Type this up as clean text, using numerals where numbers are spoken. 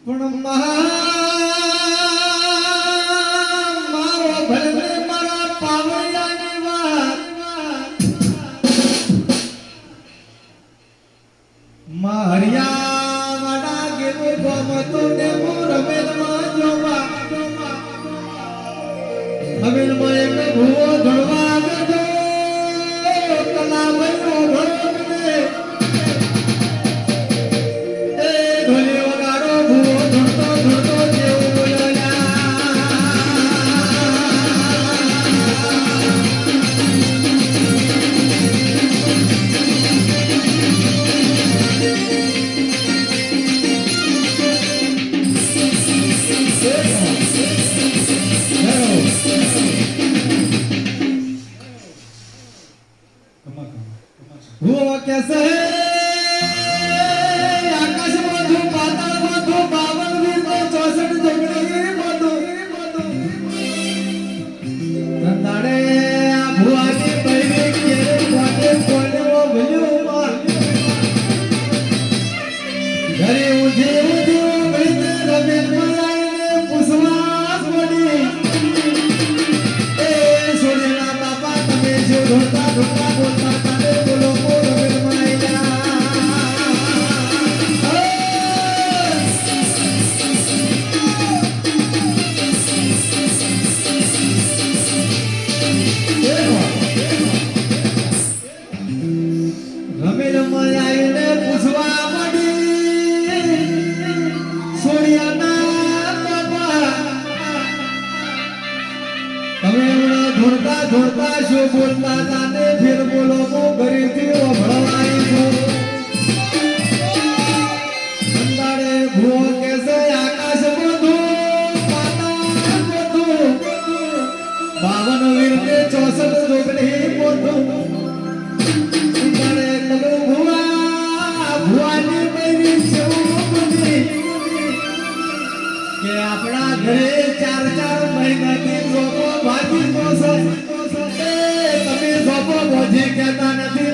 પણ મારો ભલે મારા પાવડિયાની વાત મારિયા વાડા ગેલો ગમતો ને રમેલમાં જોવા રમેલમાં એક ભૂવો ધડવા ગયો કલા બન્યો ભણને એ ઢોલે વગાડો ભૂવો ધડતો ધડતો જેવું બોલ્યા वो कैसे है आकाश मधु पाताल मधु बावन वीर को 64 जोगड़ी मधु नंदाड़े भुआ के बहिरे के कोटे कोटे वो भल्यो मार घरे उठे उठे बहिने रमे मराईने पुष्वास मड़ी ए सोनेला बापा तमे जो ढोलता ढोलता बोलता ताने बोलो ધોળતા શો બોલતા તાને ફેર બોલો મો ઘરેથી ઓભળવાઈ છો અંધારે ભૂવો કેસે આકાશ બધું પાતાળ બધું 52 વીર ને 64 જોગણી બધું અંધારે કલો ભુવાની બૈરી જેવું બની કે આપણા ઘરે 4 મહિનાથી લોકો ભાજી પોસે તમે જોપો ભોજી કહેતા નથી